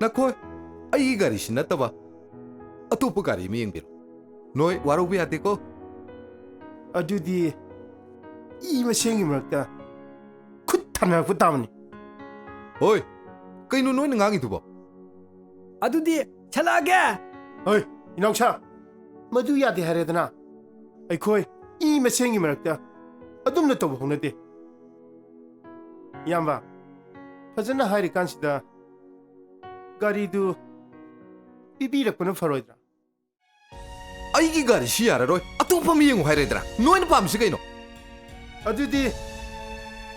ꯅꯈꯣꯏ ꯑꯩꯒꯤ ꯒꯥꯔꯤꯁꯤ ꯅꯠꯇꯕ ꯑꯇꯣꯞꯄ ꯒꯥꯔꯤ ꯑꯃ ꯌꯦꯡꯕꯤꯔꯣ ꯅꯣꯏ ꯋꯥꯔꯧꯕ ꯌꯥꯗꯦꯀꯣ ꯑꯗꯨꯗꯤ ꯏ ꯃꯁꯦꯟꯒꯤ ꯃꯔꯛꯇ ꯈꯨꯠ ꯊꯥꯅꯔꯛꯄ ꯇꯥꯕꯅꯤ ꯍꯣꯏ ꯀꯩꯅꯣ ꯅꯣꯏꯅ ꯉꯥꯡꯉꯤꯗꯨꯕꯣ ꯑꯗꯨꯗꯤ ꯆꯠꯂꯛꯑꯒꯦ ꯍꯣꯏ ꯏꯅꯥꯎꯁꯥ ꯃꯗꯨ ꯌꯥꯗꯦ ꯍꯥꯏꯔꯦꯗꯅ ꯑꯩꯈꯣꯏ ꯏ ꯃꯁꯦꯟꯒꯤ ꯃꯔꯛꯇ ꯑꯗꯨꯝꯅ ꯇꯧꯕ ꯍꯧꯅꯗꯦ ꯏꯌꯥꯝꯕ ꯐꯖꯅ ꯍꯥꯏꯔꯤꯀꯥꯟꯁꯤꯗ ꯒꯥꯔꯤꯗꯨ ꯄꯤꯕꯤꯔꯛꯄꯅ ꯐꯔꯣꯏꯗ꯭ꯔꯥ ꯑꯩꯒꯤ ꯒꯥꯔꯤꯁꯤ ꯌꯥꯔꯔꯣꯏ ꯑꯇꯣꯞꯄ ꯑꯃ ꯌꯦꯡꯉꯨ ꯍꯥꯏꯔꯦꯗꯅ ꯅꯣꯏꯅ ꯄꯥꯝꯃꯤꯁꯤ ꯀꯩꯅꯣ ꯑꯗꯨꯗꯤ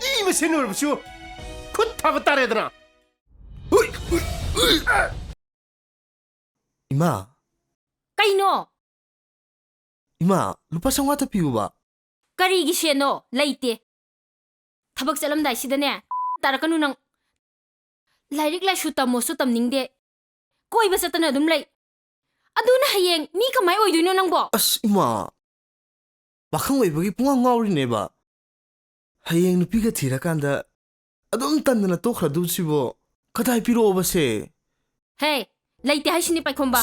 ꯏ ꯃꯁꯦꯟ ꯑꯣꯏꯔꯕꯁꯨ ꯈꯨꯠ ꯊꯥꯕ ꯇꯥꯔꯦꯗꯅ ꯏꯃꯥ ꯀꯩꯅꯣ ꯏꯃꯥ ꯂꯨꯄꯥ 500 ꯄꯤꯌꯨꯕ ꯀꯔꯤꯒꯤ ꯁꯦꯟꯅꯣ ꯂꯩꯇꯦ ꯊꯕꯛ ꯆꯠꯂꯝꯗꯥꯏꯁꯤꯗꯅꯦ ꯇꯥꯔꯛꯀꯅꯨ ꯅꯪ ꯂꯥꯏꯔꯤꯛ ꯂꯥꯏꯁꯨ ꯇꯝꯃꯣꯁꯨ ꯇꯝꯅꯤꯡꯗꯦ ꯀꯣꯏꯕ ꯆꯠꯇꯅ ꯑꯗꯨꯝ ꯂꯩ ꯑꯗꯨꯅ ꯍꯌꯦꯡ ꯃꯤ ꯀꯃꯥꯏ ꯑꯣꯏꯗꯣꯏꯅꯣ ꯅꯪꯕꯣ ꯑꯁ ꯏꯃꯥ ꯄꯥꯈꯪ ꯑꯣꯏꯕꯒꯤ ꯄꯨꯡꯉꯥꯎ ꯉꯥꯎꯔꯤꯅꯦꯕ ꯍꯌꯦꯡ ꯅꯨꯄꯤꯒ ꯊꯤꯔꯀꯥꯟꯗ ꯑꯗꯨꯝ ꯇꯟꯗꯅ ꯇꯣꯛꯈ꯭ꯔꯗꯨꯁꯤꯕꯣ ꯀꯗꯥꯏ ꯄꯤꯔꯛꯑꯣꯕꯁꯦ ꯍꯦ ꯂꯩꯇꯦ ꯍꯥꯏꯁꯤꯅꯤ ꯄꯥꯏꯈꯣꯝꯕ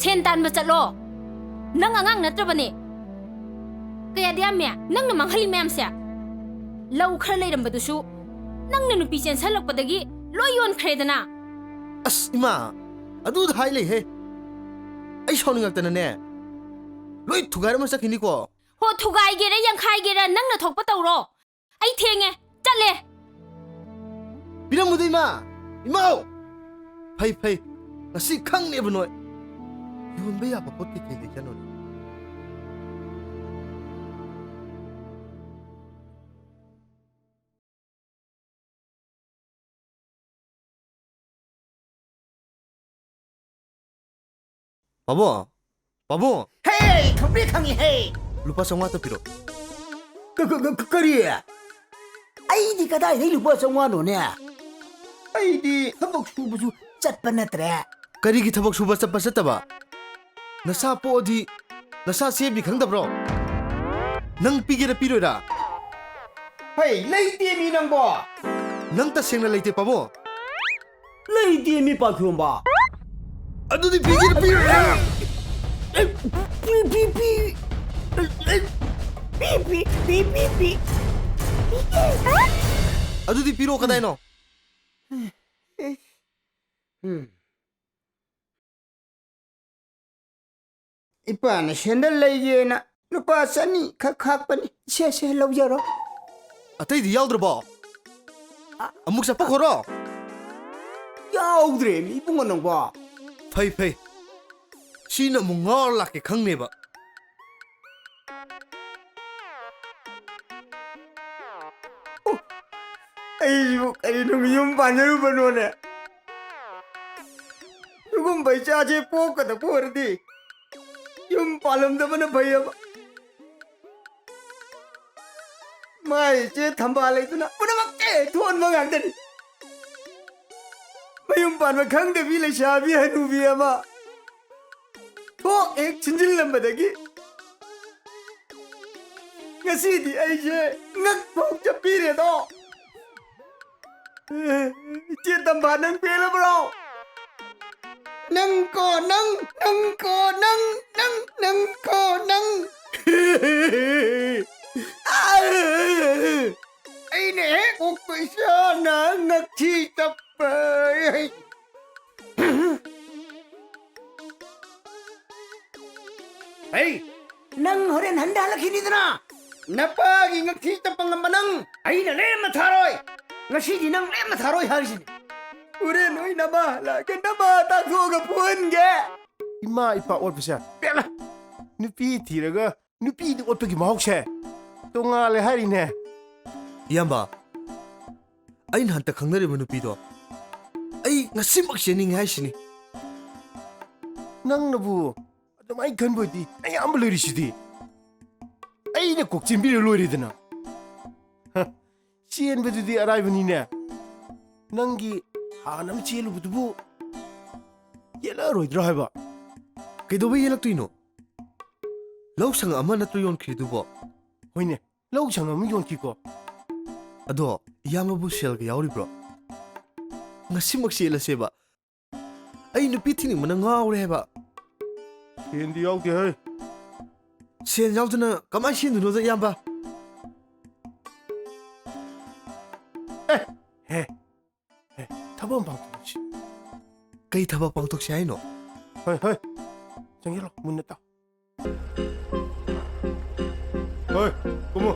ꯁꯦꯟ ꯇꯥꯟꯕ ꯆꯠꯂꯣ ꯅꯪ ꯑꯉꯥꯡ ꯅꯠꯇ꯭ꯔꯕꯅꯦ ꯀꯌꯥꯗꯤ ꯌꯥꯝꯃꯦ ꯅꯪꯅ ꯃꯥꯡꯍꯜꯂꯤ ꯃꯌꯥꯝꯁꯦ ꯂꯧ ꯈꯔ ꯂꯩꯔꯝꯕꯗꯨꯁꯨ ꯅꯪꯅ ꯅꯨꯄꯤ ꯆꯦꯟꯁꯜꯂꯛꯄꯗꯒꯤ ꯂꯣꯏ ꯌꯣꯟꯈ꯭ꯔꯦꯗꯅ ꯑꯁ ꯏꯃꯥ ꯑꯗꯨꯗ ꯍꯥꯏ ꯂꯩꯍꯦ ꯑꯩ ꯁꯥꯎꯅꯤꯡꯉꯛꯇꯅꯅꯦ ꯂꯣꯏ ꯊꯨꯒꯥꯏꯔꯝꯃ ꯆꯠꯈꯤꯅꯤꯀꯣ ꯍꯣ ꯊꯨꯒꯥꯏꯒꯦꯔꯥ ꯌꯥꯡꯈꯥꯏꯒꯦꯔꯥ ꯅꯪꯅ ꯊꯣꯛꯄ ꯇꯧꯔꯣ ꯑꯩ ꯊꯦꯡꯉꯦ ꯆꯠꯂꯦ ꯄꯤꯔꯝꯃꯨꯗ ꯏꯃꯥ ꯏꯃꯥꯎ ꯐꯩ ꯐꯩ ꯉꯁꯤ ꯈꯪꯅꯦꯕ ꯅꯣꯏ ꯌꯣꯟꯕ ꯌꯥꯕ ꯄꯣꯠ ꯀꯩ ꯂꯩꯖꯅꯣꯅꯦ ꯄꯥꯕꯨꯡ ꯄꯥꯕꯨꯡ ꯍꯦ ꯈꯪꯕꯤ ꯈꯪꯉꯤ ꯍꯦ ꯂꯨꯄꯥ 500 ꯄꯤꯔꯣ ꯀꯔꯤ ꯑꯩꯗꯤ ꯀꯗꯥꯏꯗꯒꯤ ꯂꯨꯄꯥ 500ꯅꯣꯅꯦ ꯑꯩꯗꯤ ꯊꯕꯛ ꯁꯨꯕꯁꯨ ꯆꯠꯄ ꯅꯠꯇ꯭ꯔꯦ ꯀꯔꯤꯒꯤ ꯊꯕꯛ ꯁꯨꯕ ꯆꯠꯄ ꯆꯠꯇꯕ ꯅꯁꯥ ꯄꯣꯛꯑꯗꯤ ꯅꯁꯥ ꯁꯦꯝꯕꯤ ꯈꯪꯗꯕ꯭ꯔꯣ ꯅꯪ ꯄꯤꯒꯦꯔꯥ ꯄꯤꯔꯣꯏꯔꯥ ꯍꯩ ꯂꯩꯇꯦ ꯃꯤ ꯅꯪꯕꯣ ꯅꯪ ꯇꯁꯦꯡꯅ ꯂꯩꯇꯦ ꯄꯥꯕꯨꯡ ꯂꯩꯇꯦ ꯃꯤ ꯄꯥꯈꯣꯝꯕ ꯑꯗꯨꯗꯤ ꯄꯤꯒꯦꯔꯥ ꯄꯤꯔꯣꯏꯔꯥ ꯄꯤ ꯑꯗꯨꯗꯤ ꯄꯤꯔꯣ ꯀꯗꯥꯏꯅꯣ ꯏꯄꯥꯅ ꯁꯦꯟꯗꯜ ꯂꯩꯒꯦꯅ ꯂꯨꯄꯥ 200 ꯈꯛ ꯈꯥꯛꯄꯅꯤ ꯁꯦ ꯂꯧꯖꯔꯣ ꯑꯇꯩꯗꯤ ꯌꯥꯎꯗ꯭ꯔꯕꯣ ꯑꯃꯨꯛ ꯆꯠꯄꯈꯣꯔꯣ ꯌꯥꯎꯗ꯭ꯔꯦ ꯃꯤ ꯏꯕꯨꯡꯉꯣ ꯅꯪꯕꯣ ꯐꯩ ꯐꯩ ꯁꯤꯅ ꯑꯃꯨꯛ ꯉꯥꯎꯔ ꯂꯥꯛꯀꯦ ꯈꯪꯅꯦꯕ ꯑꯩꯕꯨ ꯀꯔꯤꯅꯣ ꯌꯨꯝ ꯄꯥꯟꯖꯔꯨꯕꯅꯣꯅꯦ ꯁꯤꯒꯨꯝꯕ ꯏꯆꯥꯁꯦ ꯄꯣꯛꯀꯗꯕ ꯑꯣꯏꯔꯗꯤ ꯌꯨꯝ ꯄꯥꯜꯂꯝꯗꯕꯅ ꯐꯩꯌꯦꯕ ꯃꯥꯏꯁꯦ ꯊꯝꯕꯥꯜ ꯂꯩꯗꯨꯅ ꯄꯨꯝꯅꯃꯛꯇꯤ ꯊꯣꯟꯕ ꯉꯥꯛꯇꯅꯤ ꯃꯌꯨꯝ ꯄꯥꯟꯕ ꯈꯪꯗꯕꯤ ꯂꯩꯁꯥꯕꯤ ꯍꯅꯨꯕꯤ ꯑꯃ ꯊꯣꯛ ꯍꯦꯛ ꯁꯤꯟꯖꯤꯜꯂꯝꯕꯗꯒꯤ ꯉꯁꯤꯗꯤ ꯑꯩꯁꯦ ꯉꯛꯐꯥꯎ ꯆꯞꯄꯤꯔꯦꯗꯣ ꯏꯆꯦ ꯇꯝꯕꯥ ꯅꯪ ꯄꯦꯜꯂꯕ꯭ꯔꯣ ꯅꯪꯀꯣ ꯅꯪꯀꯣ ꯅꯪꯀꯣ ꯅꯪ ꯑꯩꯅ ꯍꯦꯛ ꯑꯣꯛꯄ ꯏꯆꯥꯅ ꯉꯛꯊꯤ ꯆꯞꯄ ꯍꯩ ꯅꯪ ꯍꯣꯔꯦꯟ ꯍꯟꯗ ꯍꯜꯂꯛꯈꯤꯅꯤꯗꯅ ꯅꯄꯥꯒꯤ ꯉꯛꯊꯤ ꯆꯞꯄ ꯉꯝꯕ ꯅꯪ ꯑꯩꯅ ꯂꯦꯝꯅ ꯊꯥꯔꯣꯏ ꯉꯁꯤꯗꯤ ꯅꯪ ꯂꯦꯝꯅ ꯊꯥꯔꯣꯏ ꯍꯥꯏꯔꯤꯁꯤꯅꯤ ꯍꯣꯔꯦꯟ ꯅꯣꯏ ꯅꯃꯥ ꯍꯜꯂꯛꯑꯒ ꯅꯃꯥ ꯇꯥꯛꯊꯣꯛꯑꯒ ꯐꯨꯍꯟꯒꯦ ꯏꯃꯥ ꯏꯄꯥ ꯑꯣꯠꯄꯁꯦ ꯄꯦꯜꯂꯦ ꯅꯨꯄꯤ ꯊꯤꯔꯒ ꯅꯨꯄꯤꯗ ꯑꯣꯠꯄꯒꯤ ꯃꯍꯧꯁꯦ ꯇꯣꯡꯉꯥꯜꯂꯦ ꯍꯥꯏꯔꯤꯅꯦ ꯏꯌꯥꯝꯕ ꯑꯩꯅ ꯍꯟꯇꯛ ꯈꯪꯅꯔꯤꯕ ꯅꯨꯄꯤꯗꯣ ꯑꯩ ꯉꯁꯤꯃꯛ ꯆꯦꯟꯅꯤꯡꯉꯦ ꯍꯥꯏꯁꯤꯅꯤ ꯅꯪꯅꯕꯨ ꯑꯗꯨꯃꯥꯏꯅ ꯈꯟꯕ ꯑꯣꯏꯗꯤ ꯑꯌꯥꯝꯕ ꯂꯩꯔꯤꯁꯤꯗꯤ ꯑꯩꯅ ꯀꯣꯛ ꯆꯦꯟꯕꯤꯔ ꯂꯣꯏꯔꯦꯗꯅ ꯆꯦꯟꯕꯗꯨꯗꯤ ꯑꯔꯥꯏꯕꯅꯤꯅꯦ ꯅꯪꯒꯤ ꯍꯥꯟꯅ ꯑꯃ ꯆꯦꯜꯂꯨꯕꯗꯨꯕꯨ ꯌꯦꯜꯂꯛꯑꯔꯣꯏꯗ꯭ꯔꯥ ꯍꯥꯏꯕ ꯀꯩꯗꯧꯕꯩ ꯌꯦꯜꯂꯛꯇꯣꯏꯅꯣ ꯂꯧ ꯁꯪ ꯑꯃ ꯅꯠꯇ꯭ꯔꯣ ꯌꯣꯟꯈ꯭ꯔꯤꯗꯨꯕꯣ ꯍꯣꯏꯅꯦ ꯂꯧ ꯁꯪ ꯑꯃ ꯌꯣꯟꯈꯤꯀꯣ ꯑꯗꯣ ꯏꯌꯥꯝꯕꯕꯨ ꯁꯦꯜꯒ ꯌꯥꯎꯔꯤꯕ꯭ꯔꯣ ngasimak chelaseba ai nupi thining mana ngawre heba ꯁꯦꯟꯗꯤ ꯌꯥꯎꯗꯦ ꯍꯩ sen yauduna kamai shinduno da yamba ꯍꯦ ꯊꯕꯛ ꯑꯃ ꯄꯥꯡꯊꯣꯛꯁꯤ kai thaba pangthokse haino ꯍꯣꯏ ꯍꯣꯏ ꯆꯪꯁꯤꯜꯂꯣ ꯃꯨꯟꯅ ꯇꯥꯎ ꯍꯣꯏ ꯀꯨꯝꯃꯣ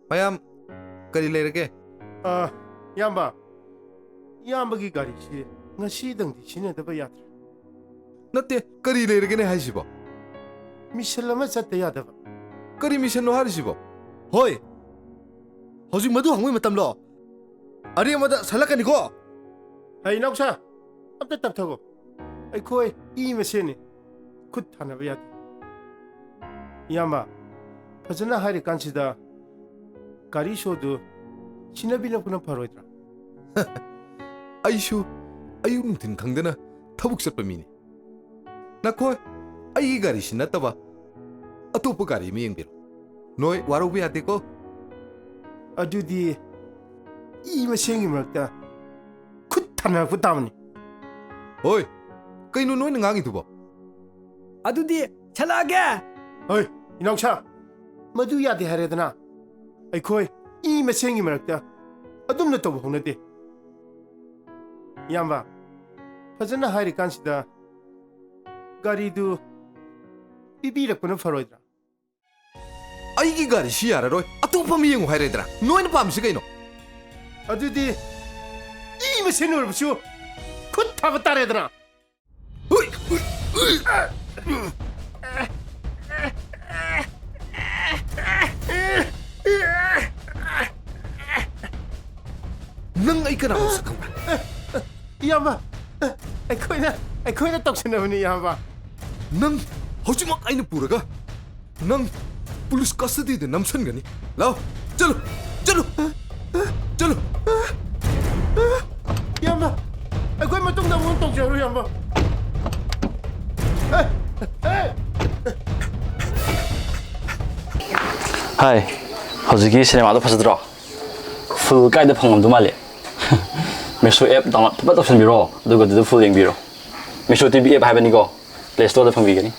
ꯃꯌꯥꯝ ꯀꯔꯤ ꯂꯩꯔꯒꯦ ꯏꯌꯥꯝꯕ ꯏꯌꯥꯝꯕꯒꯤ ꯒꯥꯔꯤꯁꯤ ꯉꯁꯤꯗꯪꯗꯤ ꯁꯤꯖꯤꯟꯅꯗꯕ ꯌꯥꯗ꯭ꯔꯦ ꯅꯠꯇꯦ ꯀꯔꯤ ꯂꯩꯔꯒꯦꯅꯦ ꯍꯥꯏꯁꯤꯕꯣ ꯃꯤꯁꯟ ꯑꯃ ꯆꯠꯇ ꯌꯥꯗꯕ ꯀꯔꯤ ꯃꯤꯁꯟꯅꯣ ꯍꯥꯏꯔꯤꯁꯤꯕꯣ hoi hojik madu hangoi matam lo ari amada salakani ko ꯍꯩ ꯏꯅꯥꯎꯁꯥ ꯑꯝꯇ ꯇꯞꯊꯈꯣ ꯑꯩꯈꯣꯏ ꯏ ꯃꯁꯦꯟꯅꯤ ꯈꯨꯠ ꯊꯥꯅꯕ ꯌꯥꯗꯦ ꯏꯌꯥꯝꯕ ꯐꯖꯅ ꯍꯥꯏꯔꯤꯀꯥꯟꯁꯤꯗ ꯒꯥꯔꯤ ꯁꯣꯗꯨ ꯁꯤꯟꯅꯕꯤꯔꯛꯄꯅ ꯐꯔꯣꯏꯗ꯭ꯔꯥ ꯑꯩꯁꯨ ꯑꯌꯨꯛ ꯅꯨꯡꯊꯤꯟ ꯈꯪꯗꯅ ꯊꯕꯛ ꯆꯠꯄ ꯃꯤꯅꯤ ꯅꯈꯣꯏ ꯑꯩꯒꯤ ꯒꯥꯔꯤꯁꯤ ꯅꯠꯇꯕ ꯑꯇꯣꯞꯄ ꯒꯥꯔꯤ ꯑꯃ ꯌꯦꯡꯕꯤꯔꯣ ꯅꯣꯏ ꯋꯥꯔꯧꯕ ꯌꯥꯗꯦꯀꯣ ꯑꯗꯨꯗꯤ ꯏ ꯃꯁꯦꯟꯒꯤ ꯃꯔꯛꯇ ꯈꯨꯠ ꯊꯥꯅꯔꯛꯄ ꯇꯥꯕꯅꯤ ꯍꯣꯏ ꯀꯩꯅꯣ ꯅꯣꯏꯅ ꯉꯥꯡꯉꯤꯗꯨꯕꯣ ꯑꯗꯨꯗꯤ ꯆꯠꯂꯛꯑꯒꯦ ꯍꯣꯏ ꯏꯅꯥꯎꯁꯥ ꯃꯗꯨ ꯌꯥꯗꯦ ꯍꯥꯏꯔꯦꯗꯅ ꯑꯩꯈꯣꯏ ꯏ ꯃꯁꯦꯟꯒꯤ ꯃꯔꯛꯇ ꯑꯗꯨꯝꯅ ꯇꯧꯕ ꯍꯧꯅꯗꯦ ꯏꯌꯥꯝꯕ ꯐꯖꯅ ꯍꯥꯏꯔꯤꯀꯥꯟꯁꯤꯗ ꯒꯥꯔꯤꯗꯨ ꯄꯤꯕꯤꯔꯛꯄꯅ ꯐꯔꯣꯏꯗ꯭ꯔꯥ ꯑꯩꯒꯤ ꯒꯥꯔꯤꯁꯤ ꯌꯥꯔꯔꯣꯏ ꯑꯇꯣꯞꯄ ꯑꯃ ꯌꯦꯡꯉꯨ ꯍꯥꯏꯔꯦꯗꯅ ꯅꯣꯏꯅ ꯄꯥꯝꯃꯤꯁꯤ ꯀꯩꯅꯣ ꯑꯗꯨꯗꯤ ꯏ ꯃꯁꯦꯟ ꯑꯣꯏꯔꯕꯁꯨ ꯈꯨꯠ ꯊꯥꯕ ꯇꯥꯔꯦꯗꯅ ꯅꯪ ꯑꯩ ꯀꯅꯥꯅꯣ ꯁꯛ ꯈꯪꯕ꯭ꯔꯥ ꯏꯌꯥꯝꯕ ꯑꯩꯈꯣꯏꯅ ꯇꯧꯁꯟꯅꯕꯅꯤ ꯏꯌꯥꯝꯕ ꯅꯪ ꯍꯧꯖꯤꯛꯃꯛ ꯑꯩꯅ ꯄꯨꯔꯒ ꯅꯪ ꯄꯨꯂꯤꯁ ꯀꯁꯇꯗꯤꯗ ꯅꯝꯁꯟꯒꯅꯤ ꯂꯥꯛꯑꯣ ꯆꯠꯂꯨ ꯆꯠꯂꯨ ꯆꯠꯂꯨ ꯏꯌꯥꯝꯕ ꯑꯩꯈꯣꯏ ꯃꯇꯨꯡꯗ ꯑꯃꯨꯛ ꯇꯧꯖꯔꯣ ꯏꯌꯥꯝꯕ ꯍꯥꯏ ꯍꯧꯖꯤꯛꯀꯤ ꯁꯤꯅꯦꯃꯥꯗꯣ ꯐꯖꯗ꯭ꯔꯣ ꯐꯨꯜ ꯀꯥꯏꯗ ꯐꯪꯉꯝꯗꯧ ꯃꯥꯜꯂꯦ ꯃꯤꯁꯣ ꯑꯦꯞ ꯗꯥꯎꯟꯂꯣꯗ ꯐꯖꯅ ꯇꯧꯁꯟꯕꯤꯔꯣ ꯑꯗꯨꯒ ꯑꯗꯨꯗ ꯐꯨꯜ ꯌꯦꯡꯕꯤꯔꯣ ꯃꯤꯁꯣ ꯇꯤꯚꯤ ꯑꯦꯞ ꯍꯥꯏꯕꯅꯤꯀꯣ ꯄ꯭ꯂꯦ ꯁ꯭ꯇꯣꯔꯗ ꯐꯪꯕꯤꯒꯅꯤ